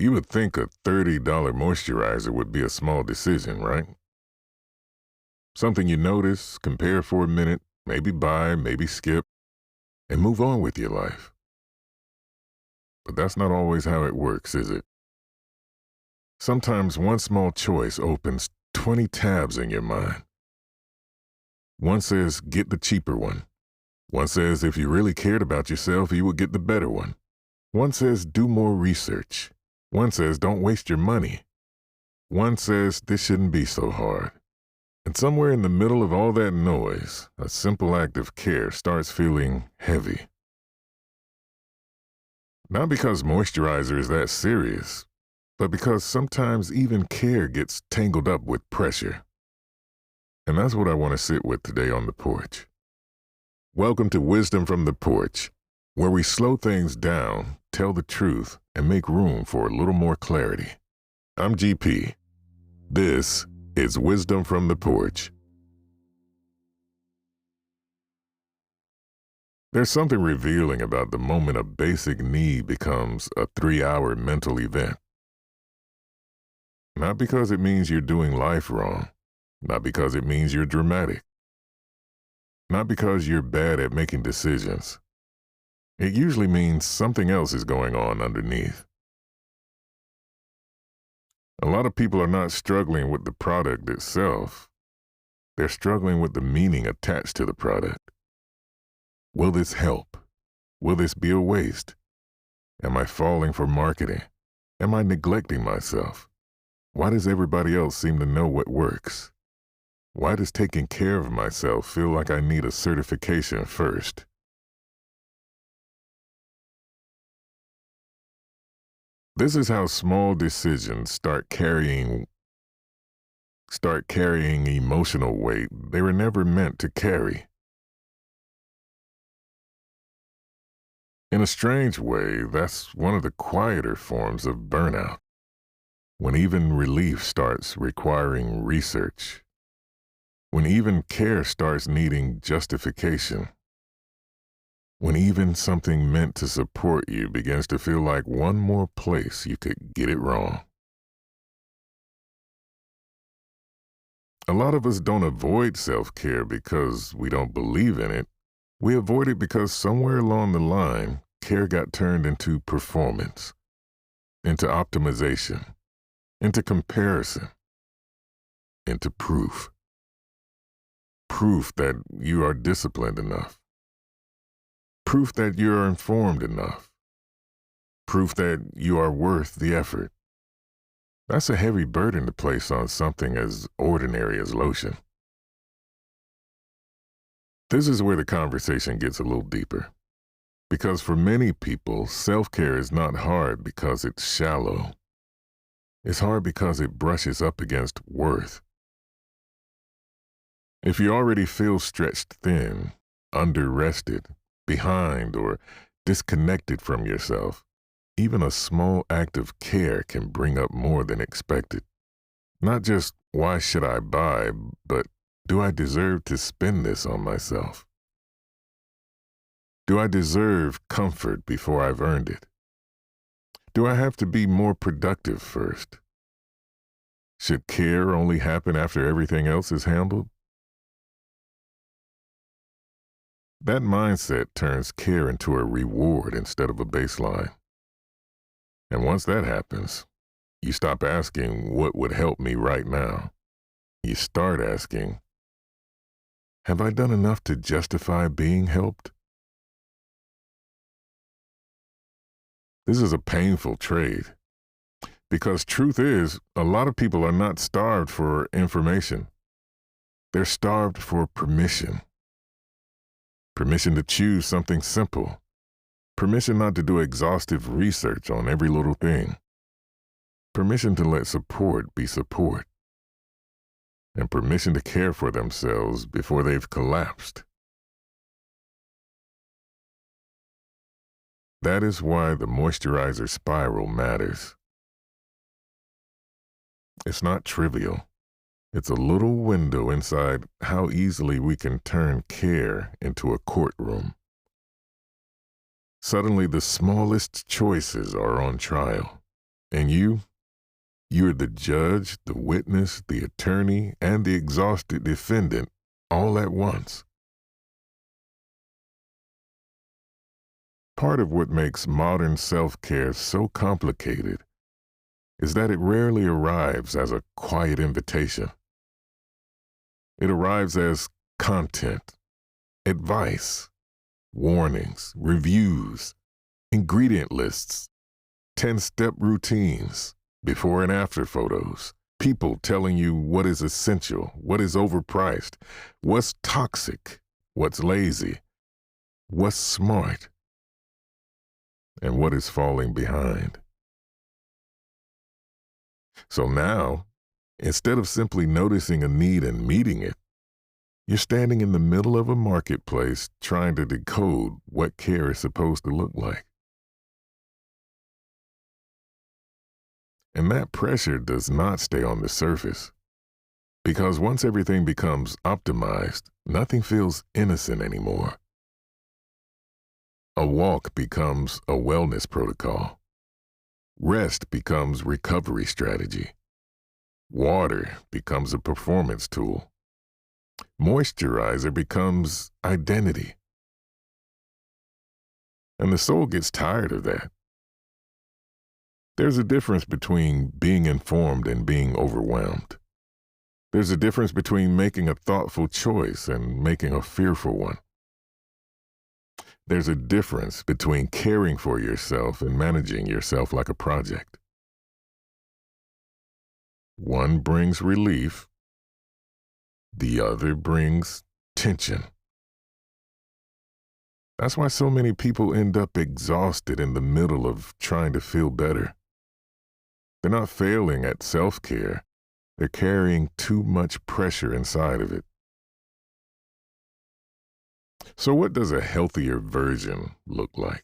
You would think a $30 moisturizer would be a small decision, right? Something you notice, compare for a minute, maybe buy, maybe skip, and move on with your life. But that's not always how it works, is it? Sometimes one small choice opens 20 tabs in your mind. One says, get the cheaper one. One says, if you really cared about yourself, you would get the better one. One says, do more research. One says, don't waste your money. One says, this shouldn't be so hard. And somewhere in the middle of all that noise, a simple act of care starts feeling heavy. Not because moisturizer is that serious, but because sometimes even care gets tangled up with pressure. And that's what I want to sit with today on the porch. Welcome to Wisdom from the Porch, where we slow things down, tell the truth, and make room for a little more clarity. I'm GP. This is Wisdom from the Porch. There's something revealing about the moment a basic need becomes a 3-hour mental event. Not because it means you're doing life wrong, not because it means you're dramatic, not because you're bad at making decisions. It usually means something else is going on underneath. A lot of people are not struggling with the product itself. They're struggling with the meaning attached to the product. Will this help? Will this be a waste? Am I falling for marketing? Am I neglecting myself? Why does everybody else seem to know what works? Why does taking care of myself feel like I need a certification first? This is how small decisions start carrying emotional weight they were never meant to carry. In a strange way, that's one of the quieter forms of burnout, when even relief starts requiring research, when even care starts needing justification, when even something meant to support you begins to feel like one more place you could get it wrong. A lot of us don't avoid self-care because we don't believe in it. We avoid it because somewhere along the line, care got turned into performance, into optimization, into comparison, into proof. Proof that you are disciplined enough. Proof that you are informed enough. Proof that you are worth the effort. That's a heavy burden to place on something as ordinary as lotion. This is where the conversation gets a little deeper. Because for many people, self-care is not hard because it's shallow. It's hard because it brushes up against worth. If you already feel stretched thin, under-rested, behind, or disconnected from yourself, even a small act of care can bring up more than expected. Not just, why should I buy, but do I deserve to spend this on myself? Do I deserve comfort before I've earned it? Do I have to be more productive first? Should care only happen after everything else is handled? That mindset turns care into a reward instead of a baseline. And once that happens, you stop asking what would help me right now. You start asking, have I done enough to justify being helped? This is a painful trade. Because truth is, a lot of people are not starved for information. They're starved for permission. Permission to choose something simple. Permission not to do exhaustive research on every little thing. Permission to let support be support. And permission to care for themselves before they've collapsed. That is why the moisturizer spiral matters. It's not trivial. It's a little window inside how easily we can turn care into a courtroom. Suddenly, the smallest choices are on trial. And you're the judge, the witness, the attorney, and the exhausted defendant all at once. Part of what makes modern self-care so complicated is that it rarely arrives as a quiet invitation. It arrives as content, advice, warnings, reviews, ingredient lists, 10-step routines, before and after photos, people telling you what is essential, what is overpriced, what's toxic, what's lazy, what's smart, and what is falling behind. So now, instead of simply noticing a need and meeting it, you're standing in the middle of a marketplace trying to decode what care is supposed to look like. And that pressure does not stay on the surface, because once everything becomes optimized, nothing feels innocent anymore. A walk becomes a wellness protocol. Rest becomes recovery strategy. Water becomes a performance tool. Moisturizer becomes identity. And the soul gets tired of that. There's a difference between being informed and being overwhelmed. There's a difference between making a thoughtful choice and making a fearful one. There's a difference between caring for yourself and managing yourself like a project. One brings relief, the other brings tension. That's why so many people end up exhausted in the middle of trying to feel better. They're not failing at self-care. They're carrying too much pressure inside of it. So what does a healthier version look like?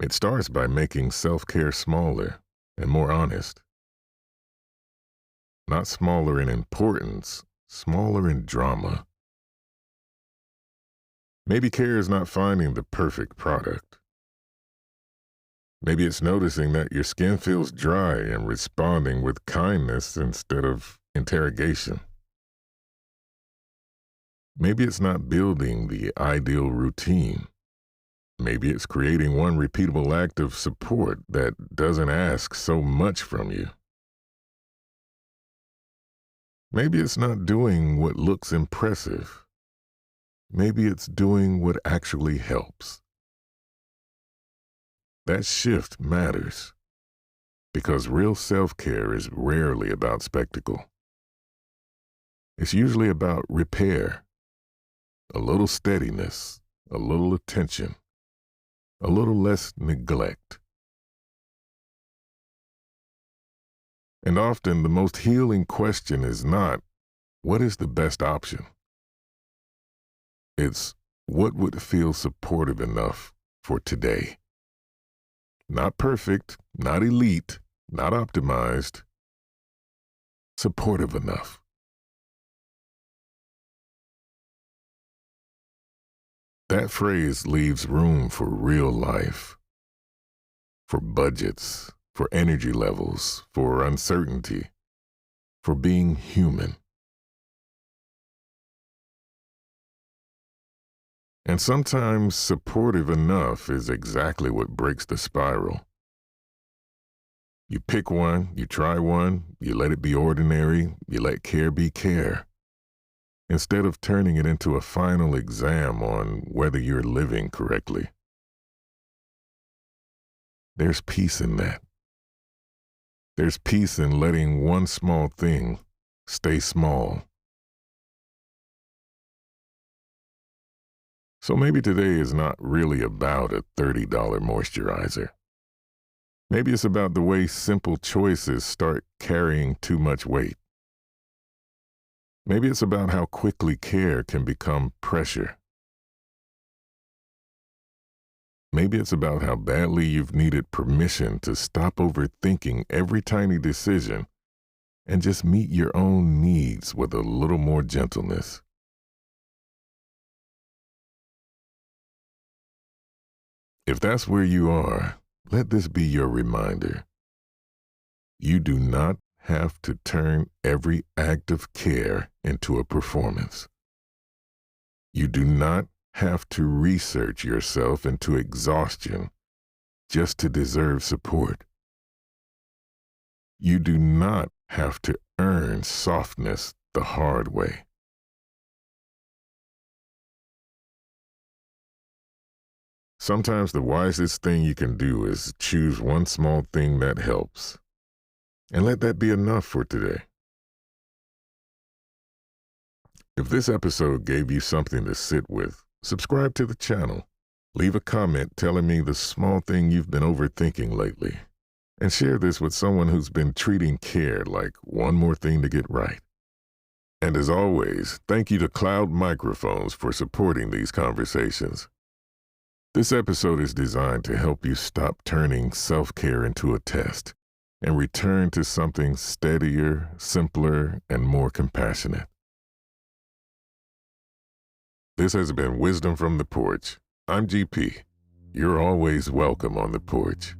It starts by making self-care smaller and more honest. Not smaller in importance, smaller in drama. Maybe care is not finding the perfect product. Maybe it's noticing that your skin feels dry and responding with kindness instead of interrogation. Maybe it's not building the ideal routine. Maybe it's creating one repeatable act of support that doesn't ask so much from you. Maybe it's not doing what looks impressive. Maybe it's doing what actually helps. That shift matters, because real self-care is rarely about spectacle. It's usually about repair, a little steadiness, a little attention, a little less neglect. And often the most healing question is not, what is the best option? It's, what would feel supportive enough for today? Not perfect, not elite, not optimized, supportive enough. That phrase leaves room for real life, for budgets, for energy levels, for uncertainty, for being human. And sometimes supportive enough is exactly what breaks the spiral. You pick one, you try one, you let it be ordinary, you let care be care, instead of turning it into a final exam on whether you're living correctly. There's peace in that. There's peace in letting one small thing stay small. So maybe today is not really about a $30 moisturizer. Maybe it's about the way simple choices start carrying too much weight. Maybe it's about how quickly care can become pressure. Maybe it's about how badly you've needed permission to stop overthinking every tiny decision and just meet your own needs with a little more gentleness. If that's where you are, let this be your reminder. You do not have to turn every act of care into a performance. You do not have to research yourself into exhaustion just to deserve support. You do not have to earn softness the hard way. Sometimes the wisest thing you can do is choose one small thing that helps. And let that be enough for today. If this episode gave you something to sit with, subscribe to the channel. Leave a comment telling me the small thing you've been overthinking lately. And share this with someone who's been treating care like one more thing to get right. And as always, thank you to Cloud Microphones for supporting these conversations. This episode is designed to help you stop turning self-care into a test and return to something steadier, simpler, and more compassionate. This has been Wisdom from the Porch. I'm GP. You're always welcome on the porch.